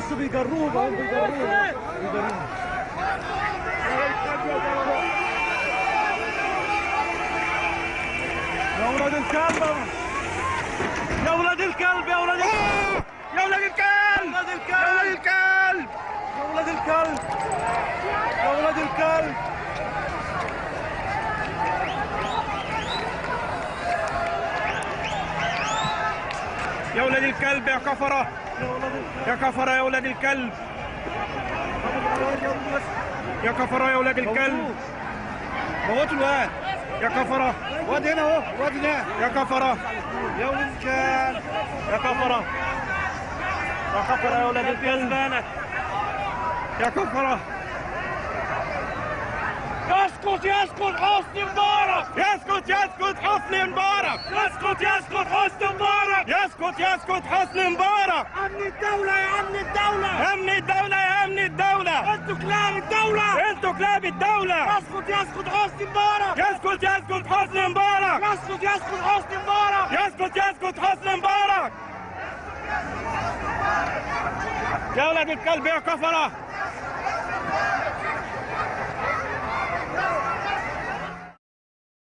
بصوا بيجروه اهو بيجروه. يا ولاد الكلب يا ولاد الكلب يا ولاد الكلب يا ولاد الكلب يا ولاد الكلب يا ولاد الكلب يا ولاد الكلب يا كفرة يا كفرة يا ولاد الكلب يا كفرة يا ولاد الكلب موتوا الواد يا كفرة. واد هنا اهو واد هنا يا كفرة يا ولاد الكلب يا كفرة يا كفرة يا ولاد الكلب يا كفرة. يسقط يسقط حسني مبارك يسقط يسقط حسني مبارك يسقط يسقط حسني مبارك يسقط يسقط حسني مبارك. امن الدولة يا امن الدولة امن الدولة يا امن الدولة. انتوا كلاب الدولة انتوا كلاب الدولة. يسقط يسقط حسني مبارك يسقط يسقط حسني مبارك يسقط يسقط حسني مبارك يسقط يسقط حسني مبارك. يا ولاد الكلب يا كفرة